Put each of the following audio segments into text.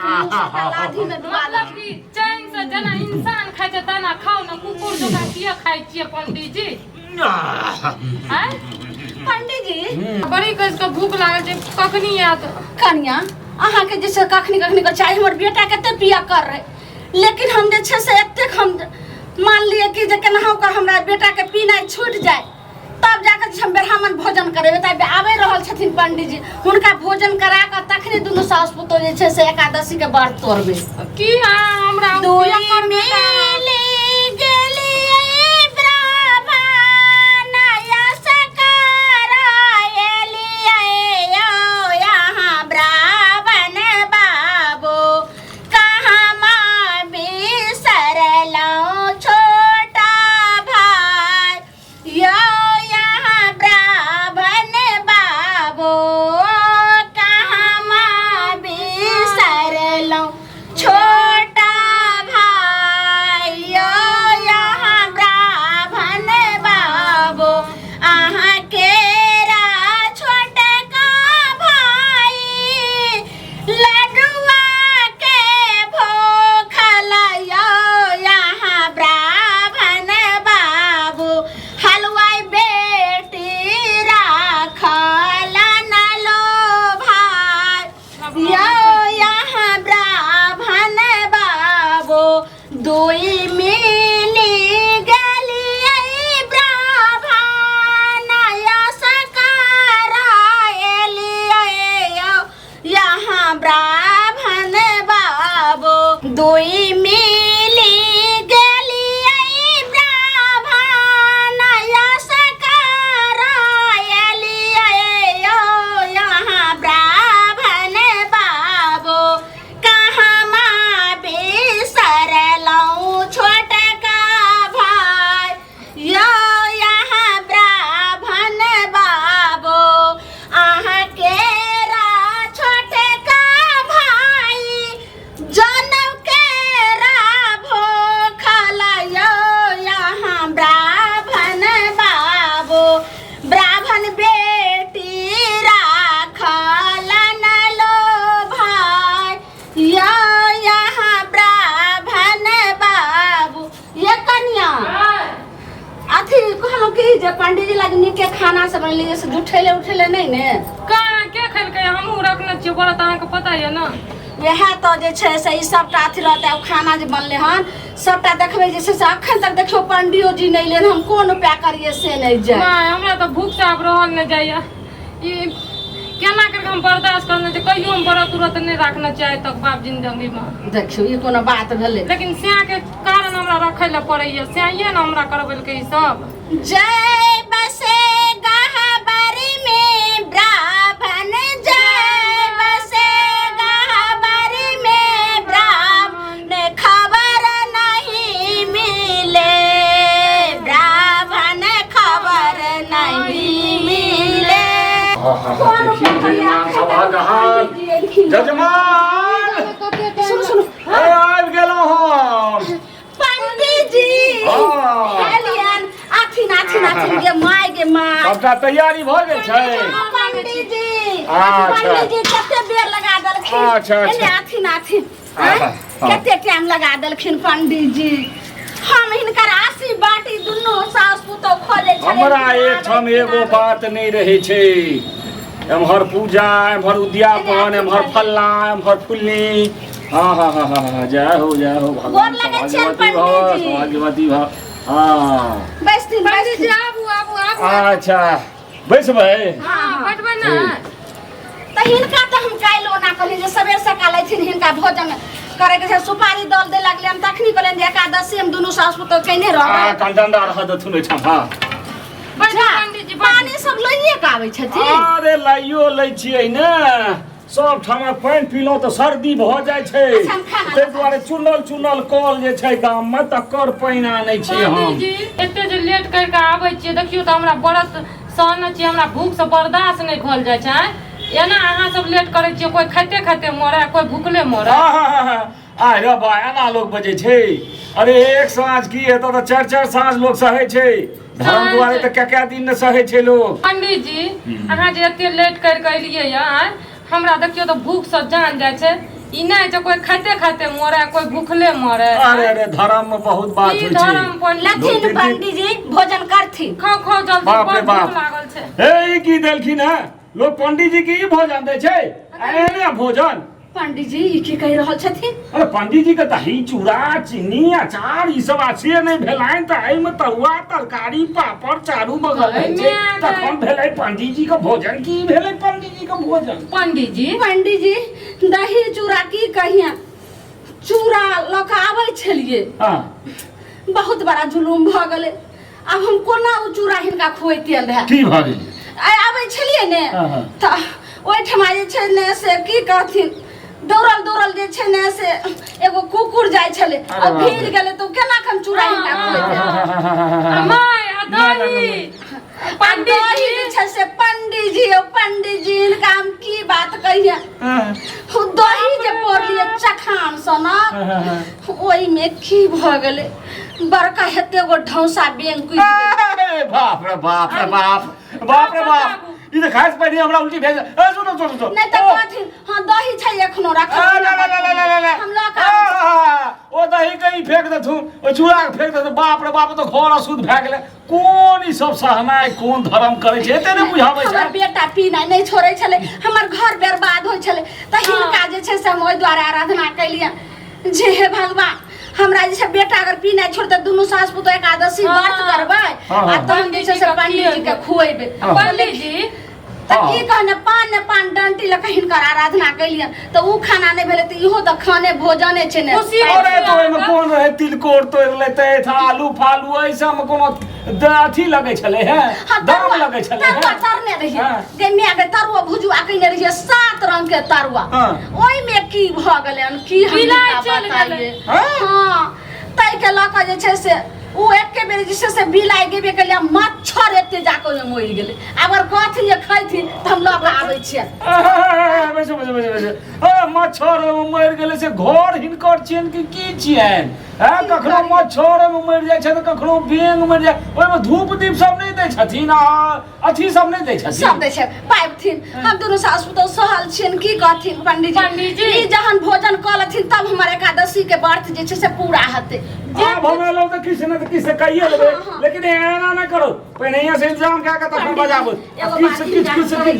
लाठी में डुबा मतलब कि चैन से जना इंसान खाइ छै तना खाओ ना कुकुर जकाँ किया खाइ छियै पंडित जी हैं पंडित जी बड़ी कस के भूख लागल छै कखनी आयत कन्या अहाँ के जैसे कखनी कखनी को चाहे हमर बेटा कते पिया कर रहे लेकिन हम जे छै से एतेक हम मान लिए कि जे केनाहु का हमरा बेटा के पीनाइ छूट जाए तब जाकर हम ब्राह्मण भोजन करेबे तब आबे रहल छथिन पंडित जी हुनका भोजन करा के तखने दुनू सास पुतोह जे छै से एकादशी के व्रत तोड़बे की हमरा दोई मिले गेलिए ब्राह्मण यसकरायलिए यो यहाँ ब्राह्मण बाबू कहाँ माँ बिसरलो छोटा भाई यो यहाँ ब्राह्मण बाबू कहाँ माँ बिसरलो छोटा भाई यो यहाँ ब्राह्मण बाबू अहाँ केरा छोटका भाई लडुआ के भूखल यो यहाँ ब्राह्मण बाबू हलवाई बेटी राखल न लो भाई यो यहाँ ब्राह्मण बाबू दुई मिली गेलिए ब्राह्मण यसकरायलिए यो यहाँ ब्राह्मण बाबू दुई मिली गेलिए ब्राह्मण यसकरायलिए यो यहाँ ब्राह्मण बाबू कहाँ माँ बिसरलो छोटका भाई यो यहाँ ब्राह्मण बाबू अहाँ केरा छोटका भाई जनम केरा भूखल यो यहाँ ब्राह्मण बाबू ब्राह्मण बेटी राखल न लो भाई यो यहाँ ब्राह्मण बाबू ये कन्या अथी कहलो कि जे पंडित जी लग नीके खाना सब बनले से उठेले उठेले नहीं ने का के खेलकै हमहू रखने छियै बोला त अहाँके पता ये ना वह तो जे छै से ई सबटा अथी रहते खाना जे बनले हन सबटा देखबे जे छै से अखन तक देखियो पंडियो जी नहीं लेन हम कोन उपाय करिए से नहीं जाय नहीं हमरा तो भूख से अब रहल नहीं जाइए ई केना करके हम बर्दाश्त करने छै कहियो हम बड़ा तुरंत नहीं रखना चाहे तक बाप जिंदगी में देखियो ई कोनो बात भेले लेकिन स्याह के कारण हमरा रखे ला पड़ैया स्याहिए ना हमरा करबेलकै ई सब जय बसे गहबरी में ब्राह्मण जय बसे गहबरी में ब्राह्मण खबर नहीं मिले ब्राह्मण खबर नहीं मिले जजमान सुनो सुनो आबि गेलहुँ हम पंडित जी एलियन आथिन आथिन आथिन गे माय सबटा तैयारी भऽ गेल छै पंडित जी अच्छा। पंडित जी कते देर लगा देलखिन अच्छा, अच्छा। एने आथिन आथिन हाँ। कते टाइम लगा देलखिन पंडित जी हम हिनकर आसी बाटी दुनू सास पुतोह खोजे छले हमरा एकठाम एगो बात नहि रहै छै एम्हर पूजा एम्हर उद्यापन एम्हर फल्ला एम्हर फुल्ली हाँ हाँ हाँ हाँ जय हो गोर लगै छै पंडित जी। भाग्यवती भव हाँ बैसती पंडित जी बैसती आबू आबू आबू अच्छा बैसबै हाँ बैठबै ना त हिनका त हम काल्हि ओना कहली जे सबेर सकाल अथिन हिनका भोजन करे के छै सुपारी दल दे लगले हम तखनी कहलियन जे एकादशी हम दुनू सास पुतोह केने रहबै कंडा रह दथुन ओहिठाम हाँ बैठू पंडित जी पानी सब लइए के आबै छथिन अरे लाइयो लै छियै ने सब ठाम पानि पीलहुँ तऽ सर्दी भऽ जाइ छै अच्छा, हम खाना ताहि दुआरे चुनल कल जे छै गाममे तकर पानि आनै छियै हम पंडित जी एते जे लेट करके आबै छियै देखियो तऽ हमरा बरस सहने छियै हमरा भूख से बर्दाश्त नहीं भल जाइ छै एना अहाँ सब लेट करै छियै कोई खाइते खाइते मरे कोई भूखले मरे आय रे बा एना लोग बजे छै अरे एक साँझ की एतऽ तऽ चारि साँझ लोग सहै छै धर्म दुआरे तऽ क्या दिन न सहे छै लोग पंडित जी अहाँ जे एते लेट कर के एलियै हमरा देखियो तऽ भूख से जान जाइ छै ई नहीं जो कोई खाते खाते मरे कोई भूखले मरे। अरे अरे धर्म में बहुत बात ई होई धर्म छै। पंडित लथिन पंडित जी भोजन करथिन। खाओ जल्दी बाप रे बहुत बाप। भूख लागल छै। हे ई की देलखिन है लोग पंडित जी की भोजन दे छै। एने भोजन पंडित जी ई की कहि रहल छथिन? अरे पंडित जी के दही चूड़ा चीनी अचार ई सब अच्छे नहीं भेलाइन त एहि में तरुआ तरकारी पापड़ चारू बगल है छै तखन भेलै पंडित जी के भोजन की भेलै पंडित जी के भोजन। पंडित जी दही चूड़ा की कहिया चूड़ा लऽ कऽ आबै छलिए हां बहुत बड़ा जुलूम भ गेलै। अब हम कोना ओ चूड़ा हिनका खुएतियन रहे की भ गेलै आबै छलिए ने हाँ। त ओहिठमा जे छै ने से की कहथिन दौड़ल जे छै ने से एगो कुकुर जाइ छले अब भीड़ गेले तो केना हम चूड़ा हिनका खुएतियन। अमाय दही पंडित जी जे छै से पंडित जी इनका हम की बात कहिए दही जे पोरलिए चखान सना ओई में की भ गेले बड़का हेते गो ढौसा बेंग कुइ गेले। बाप रे बाप रे बाप बाप रे बाप ई त खास पहिले हमरा उल्टी भेज सुनो नहीं तो कथि हां दही छै एखनो राखल हम लऽ कऽ ओ दही कहीं फेंक देथु ओ चूड़ा के फेंक देथु बाप रे बाप तो घर अशुद्ध भए गेलै कोन ई सब सहनाय कोन धर्म करे छै एते नै बुझाबै छै। हमर बेटा पीनाइ नहीं छोड़ै छले हमर घर बर्बाद होइ छले त हिनका जे छै से हम ओइ द्वारा आराधना कैलिए जे हे भगवान हमरा जे छै बेटा अगर पीनाइ छोड़ त दुनू सास पुतोह एकादशी व्रत करबै आ तहन जे छै से पंडित जी के खुएबै। पंडित जी त की कहने पान डंटी लऽ कऽ हिनकर आराधना कैलिए त उ खाना नहीं भेले त इहो त खाने भोजने छै ने। अरे तो एमे कोन रहे तिलकोर तोड़ लेते था आलू फालू ऐसा में कोनो अथी लगे छले है दाम लगे छले है तरुआ तरने रहिए गेमिया के तरुआ भुजुआ कइने रहिए 7 रंग के तरुआ ओइ में की भ गेलै की बिलाइ चल गेलै। हां तै के लऽ कऽ जे छै से उ एके बेर जे छै से बिलाइ गेबे के लिए मच्छर एते जाके में मोइल गेलै अगर कथि ये खैथिन त हम लऽ कऽ आबै छियै। बस मच्छर मरि गेलै से घर हिनकर छियन की छियन है कखनो मच्छर मरि जाइ छै त कखनो बेंग मरि जाइ ओइ में धूप दीप सब नहीं दै छथिन आ अथी सब नहीं दै छथिन सब दै छै पाइपथिन हम दुनू सास पुतोह सहल छियन की कहथिन पंडित जी ई जहन भोजन क लथिन तब हमर एकादशी के व्रत जे छै से पूरा हेतै। अब हमें लोग तो किसी न किसी कहिए लेबे लेकिन एना ना करो पहले यहाँ से इंतजाम क्या करता हम बजाबो किस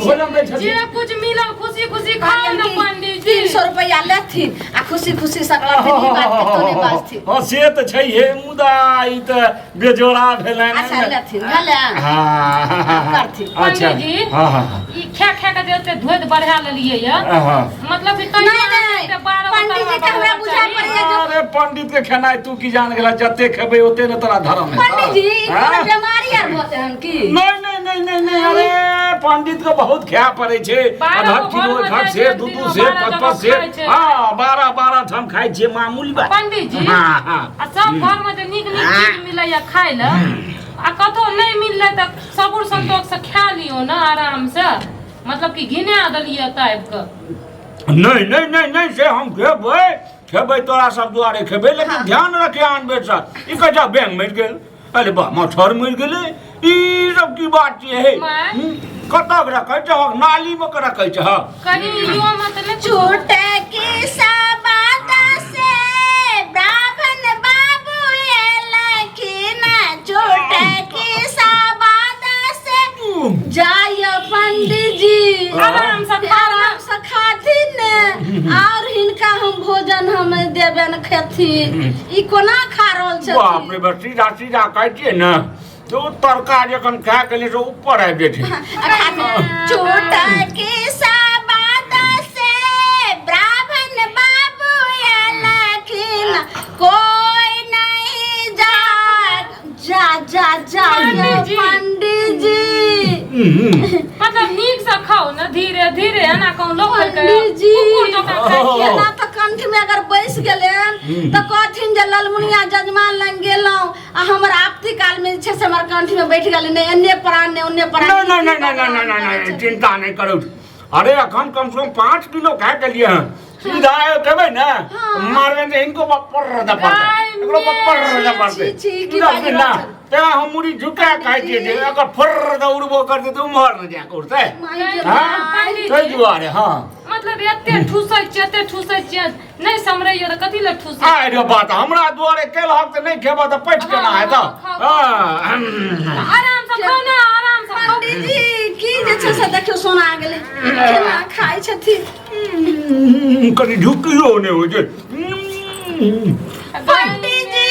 भोजन दे छथि जे कुछ मिलल खुशी खाओ न पंडित जी। 300 रुपया लेथिन आ खुशी सकलथिन ई बात के तो नहीं बाजथिन। हां से त छै हे मुदा ई त बेजोड़ा भेलै ना। अच्छा लेथिन भले हां करथिन पंडित जी। हां ई खा के देते धोइत बढ़ा लेलिए य मतलब कि तई नहीं पंडित जी के हमरा बुझा पड़िए अरे पंडित के खेनाई तू की जान गेला जते खेबे ओते न तोरा धर्म है। पंडित जी कोनो बीमारी आर होते हम की नहीं अरे पंडित को बहुत ख्या पड़े छे आधा किलो घाट से दू से 5 से हां 12 हम खाइ छे मामूली बात पंडित जी। हां आ सब घर में जे नीक चीज मिलैया खाइ ल आ कतो नहीं मिलले त सबुर संतोष से खा लियो ना आराम से मतलब कि घिना दलिए टाइप का। नहीं से हम खेबै तोरा सब दुआरे खेबै लेकिन ध्यान रखे आन बेटा ई कजा बैंक मर गेल अरे बा मच्छर मर गेले ई सब की बात है कतक रखे छ नाली में के रखे छ कनी यो मत ले छोटे की साबात से ब्राह्मण बाबू लखीना छोटे की साबात से जाय पंडित जी आराम से खाथिन ने और हिनका हम भोजन हम देबे न खेथिन ई कोना खा रहल छथिन। बाप रे बस सीधा कहै छियै न तो तरकारी जखन खा के लिए ऊपर आबि जाइ छै। छोटा के साबात से ब्राह्मण बाबू लखीन कोई नहीं जा पंडित जी मतलब नीक से खाओ ना धीरे धीरे है ना कहूं लोग पंडित जी केना त कंठ में अगर बैस गेले त कथिन जे ललमुनिया जजमान लंग गेलौ आ हमर आपती काल में छै से हमर कंठ में बैठ गेले ने एन्ने प्राण ने ओन्ने प्राण नहीं चिंता नहीं करो अरे अखन कम से कम 5 किलो खा के लिए हैं सीधा आयो कहबे ना मारबे तो इनको पर दबा एकरो पर दबा दे की ना तेरा हम मुड़ी झुका खाई के अगर फर दौड़बो करते तो मर न जा करते हां कई दुआरे हां मतलब एते ठुसै छै नहीं समरैय त कथि ल ठुसै आ रे बात हमरा दुआरे केल हक त नहीं खेबो त पैठ केना है त आराम से खाओ ना आराम से खाओ पंडित जी की जे छै से देखियो सोना आ गेलै केना खाइ छथिन कनी झुकियो ने हो जे पंडित जी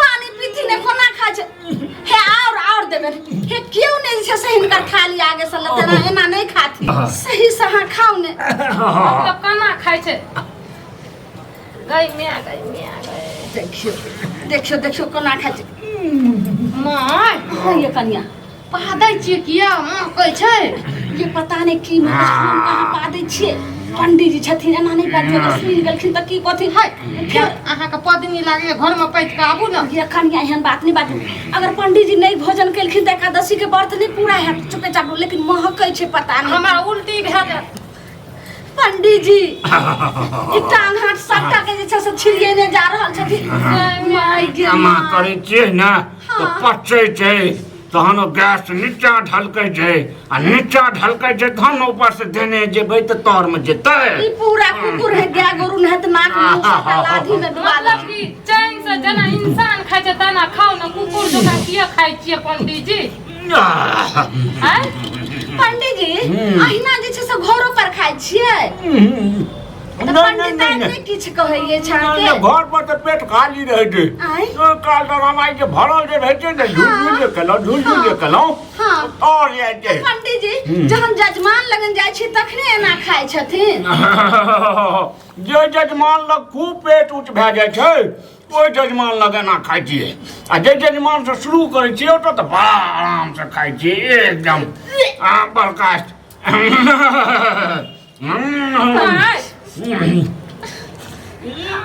पानी पीती ने कोना खाइ छै हे और देबे हे क्यों नहीं छै से हिनकर थाली आगे से लते एना नहीं खाती सही से हां खाओ ने मतलब केना खाइ छै गई मिया देखियो कोना खाइ छै माय ये कन्या पादै छियै किया मां कहै छै ये पता नहीं की मैं हम कहां पा दै छियै पंडित जी छथिन एना नहीं बात अगर सुनि गेलखिन त की कथि है फिर अहाँ के पदनी लागे घर में पैठ के आबू ना ये कन्या एहन बात नहीं बात अगर पंडित जी नहीं भोजन केलखिन त एकादशी के व्रत नहीं पूरा है चुपे चाप लेकिन महकै छै पता नहीं हमरा उल्टी भए जात पंडित जी ई टांग हाथ सबटा के जे छै से छिड़िएने जा रहल छथिन माय गे अमा करै छै ना तो पचै छै तहन गैस नीचा ढलकै छै आ नीचा ढलकै छै तहन ऊपर से देने जेबै त तौर में जेतै ई पूरा कुकुर है गाय गोरु है त नाक मुंह सबटा लाठी में डुबा मतलब कि चैन से जेना इंसान खाइ छै तना खाओ ना कुकुर जकां किया खाइ छियै पंडित जी हैं पंडित जी अहिना जे छै से घरो पर खाइ छियै नहीं किछ कहैये छाके घर पर तो पेट खाली रहे छै काल तो हमारी के भरल जे रहे छै ने झूठ जे केलौ हां और ये छै पंडित जी जहन जजमान लगन जाइ छी तखने एना खाइ छथिन जे जजमान लग खूब पेट उच्च भए जाइ छै ओइ जजमान लग एना खाइ छियै आ जे जजमान से शुरू करै छियै ओतऽ तऽ बड़ा आराम से खाइ छियै एकदम बर्दाश्त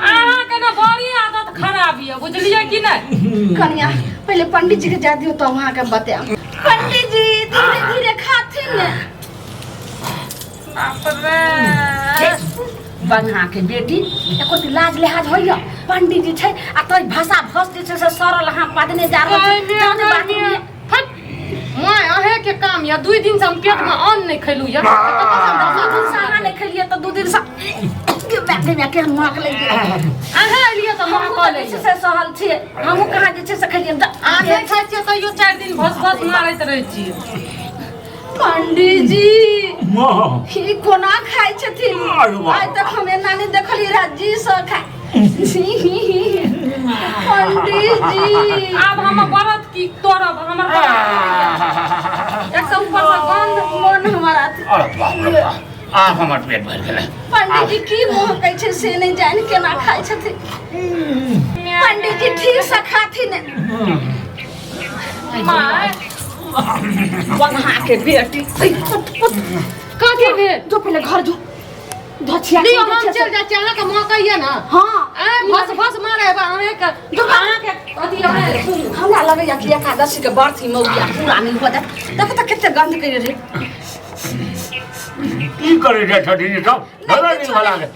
अहाँ के ना बड़ी आदत खराब है बुझलिए कि नहीं कन्या पहले पंडित जी के जा दियो तो वहां के बताएब पंडित जी धीरे धीरे खाथिन ने बाप रे बंगा के बेटी एको लाज लिहाज होइया पंडित जी छै आ तोय भाषा भस जे छै से सरल हां पादने जा रहल छै मैं अहे के काम या 2 दिन से हम पेट में अन्न नहीं खैलू या सारा नहीं खलिए तो 2 दिन से बैठे में के माक ले अहे लिए तो मां को ले से सहल छिए हमहु कहां जे छै से खलिए आगे खाइ छियै तो यो 4 दिन भस मारैत रहै छी पंडित जी ही कोना खाइ छथिन आइ तक हम एना नहीं देखली राजी से खाइ पंडित जी अब हम व्रत की तोड़ब हमर एक से ऊपर से गंध मन हमारा आप हमर पेट भर गेलै पंडित जी की मोह कहै छै से नहीं जान केना खाइ छथिन पंडित जी ठीक से खाथिन माय वहां के बेटी कथी भेल जो पहले घर जो धछिया लियो हम चल जा चाहा के मौका ये ना हां ए भस मारे बा अहे के जो अहाँ के अथी हमरा लगैया कि एकादशी के व्रत ही मौगिया पूरा नहीं होता देखो तो कितने गंध करे रे की करे रे छथिन सब भला दिन भला के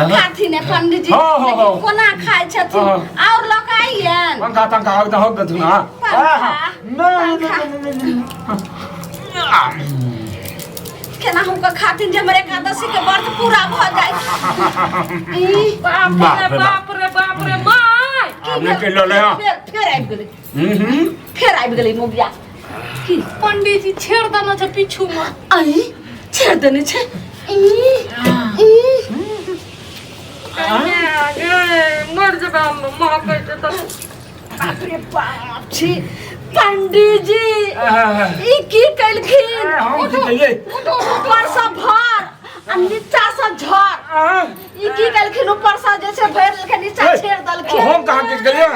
खाथी ने पंडित जी कोना खाइ छथिन और लकाइयन पंखा तंखा हक द हक दथुना केना हमका खातिन जे हमर एकादशी के व्रत पूरा भ जाय बाप रे माय आपने के लो ले फिर आबि गेलै मोगिया की पंडित जी छेड़ देना छै पीछू में आई छेड़ देने छै मर जबा महकै छै त अरे बाप छी पंडित जी ई की कलखिन ऊपर से भर आ नीचा से झर ई की कलखिन ऊपर से जे छै भर देलखिन नीचा छेड़ देलखिन हम कहां किस गेलिए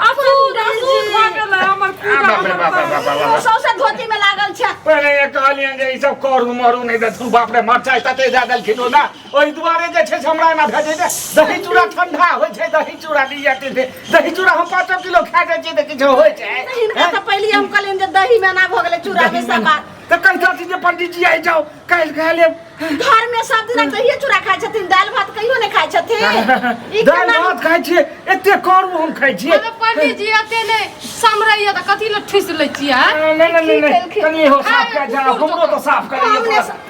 असूद भऽ गेलै हमर पूजा सौसे धोती में लागल छै पहले ये कहलियन जे ई सब करू मरू नहीं दथु बाप रे मरचाई तते जा देलखिन ना ओइ दुआरे जे छै हमरा ना भेजै दे दही चूड़ा ठंडा होय छै दही चूड़ा लिया ते दही चूड़ा हम 5 किलो खा जाय छै त किछो होय छै इनका तो पहले हम कहलियन जे दही में ना भ गेलै चूड़ा में सब बात तो कहता थी जे पंडित जी आई जाओ काल खा ले घर में सब दिन दही चूड़ा खाइ छथिन दाल भात कहियो नहीं खाइ छथिन दाल भात खाइ छिए एते करू हम खाइ छिए मतलब पंडित जी एते नहीं समरैया त कथी ल ठुस लै छियै नहीं कनी हो साफ कर जा हमरो तो साफ करिए हमने